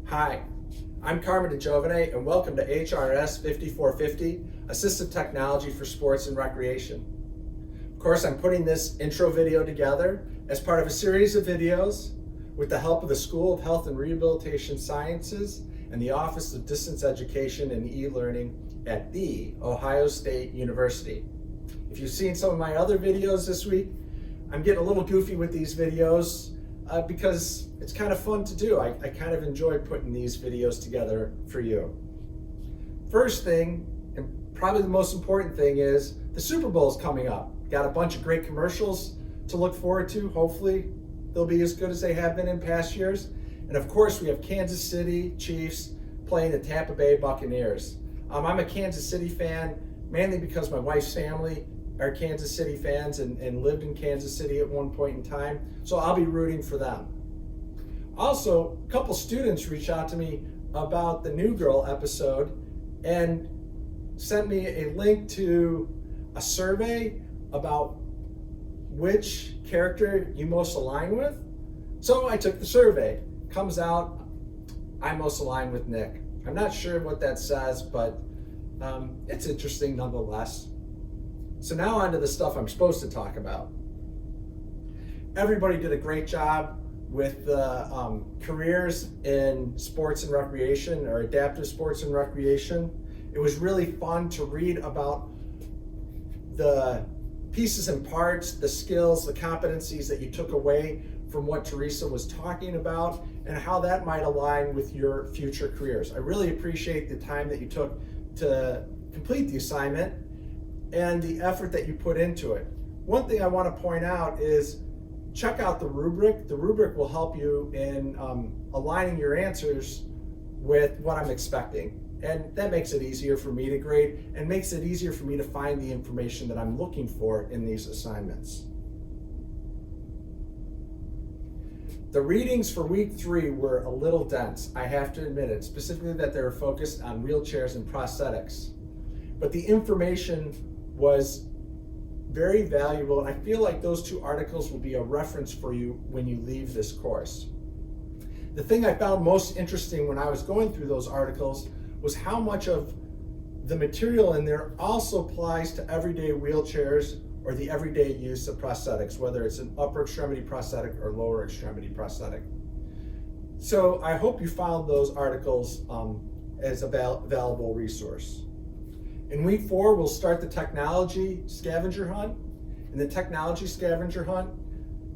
Hi, I'm Carmen DeGiovane and welcome to HRS 5450, Assistive Technology for Sports and Recreation. Of course, I'm putting this intro video together as part of a series of videos with the help of the School of Health and Rehabilitation Sciences and the Office of Distance Education and E-Learning at The Ohio State University. If you've seen some of my other videos this week, I'm getting a little goofy with these videos because it's kind of fun to do. I kind of enjoy putting these videos together for you. First thing, and probably the most important thing, is the Super Bowl is coming up. Got a bunch of great commercials to look forward to. Hopefully they'll be as good as they have been in past years. And of course we have Kansas City Chiefs playing the Tampa Bay Buccaneers. I'm a Kansas City fan, mainly because my wife's family are Kansas City fans and lived in Kansas City at one point in time, so I'll be rooting for them. Also, a couple students reached out to me about the New Girl episode and sent me a link to a survey about which character you most align with. So I took the survey. Comes out, I most align with Nick. I'm not sure what that says, but it's interesting nonetheless. So now on to the stuff I'm supposed to talk about. Everybody did a great job with the careers in sports and recreation, or adaptive sports and recreation. It was really fun to read about the pieces and parts, the skills, the competencies that you took away from what Teresa was talking about and how that might align with your future careers. I really appreciate the time that you took to complete the assignment and the effort that you put into it. One thing I want to point out is check out the rubric. The rubric will help you in aligning your answers with what I'm expecting. And that makes it easier for me to grade and makes it easier for me to find the information that I'm looking for in these assignments. The readings for week 3 were a little dense, I have to admit it, specifically that they were focused on wheelchairs and prosthetics. But the information was very valuable, and I feel like those 2 articles will be a reference for you when you leave this course. The thing I found most interesting when I was going through those articles was how much of the material in there also applies to everyday wheelchairs or the everyday use of prosthetics, whether it's an upper extremity prosthetic or lower extremity prosthetic. So I hope you found those articles as a valuable resource. In week 4, we'll start the technology scavenger hunt. In the technology scavenger hunt,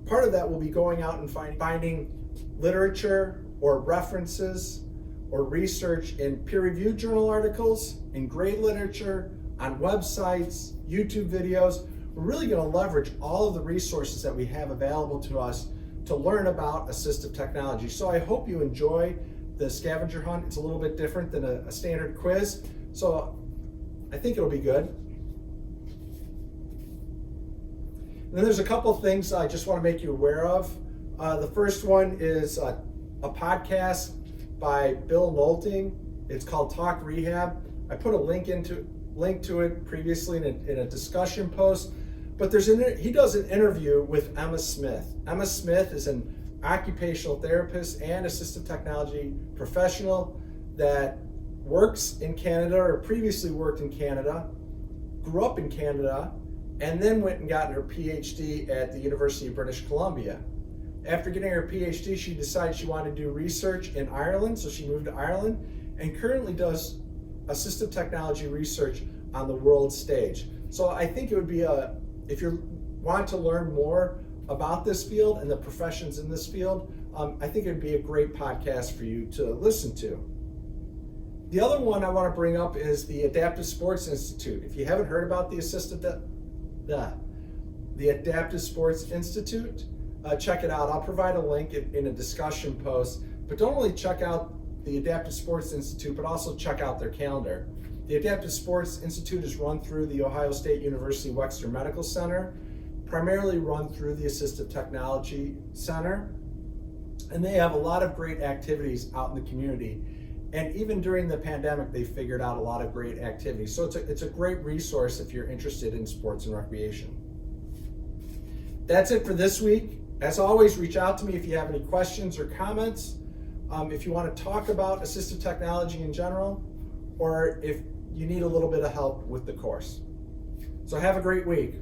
part of that will be going out and finding literature or references or research in peer-reviewed journal articles, in grade literature, on websites, YouTube videos. We're really going to leverage all of the resources that we have available to us to learn about assistive technology. So I hope you enjoy the scavenger hunt. It's a little bit different than a standard quiz, so I think it'll be good. And then there's a couple of things I just want to make you aware of. The first one is a podcast by Bill Nolting. It's called Talk Rehab. I put a link to it previously in a discussion post, but he does an interview with Emma Smith. Emma Smith is an occupational therapist and assistive technology professional that works in Canada, or previously worked in Canada, grew up in Canada, and then went and got her PhD at the University of British Columbia. After getting her PhD, she decided she wanted to do research in Ireland, so she moved to Ireland and currently does assistive technology research on the world stage. So I think it would be if you want to learn more about this field and the professions in this field, I think it would be a great podcast for you to listen to. The other one I want to bring up is the Adaptive Sports Institute. If you haven't heard about the Adaptive Sports Institute, check it out. I'll provide a link in a discussion post, but don't only check out the Adaptive Sports Institute, but also check out their calendar. The Adaptive Sports Institute is run through the Ohio State University Wexner Medical Center, primarily run through the Assistive Technology Center, and they have a lot of great activities out in the community. And even during the pandemic, they figured out a lot of great activities. So it's a great resource if you're interested in sports and recreation. That's it for this week. As always, reach out to me if you have any questions or comments. if you want to talk about assistive technology in general, or if you need a little bit of help with the course. So have a great week.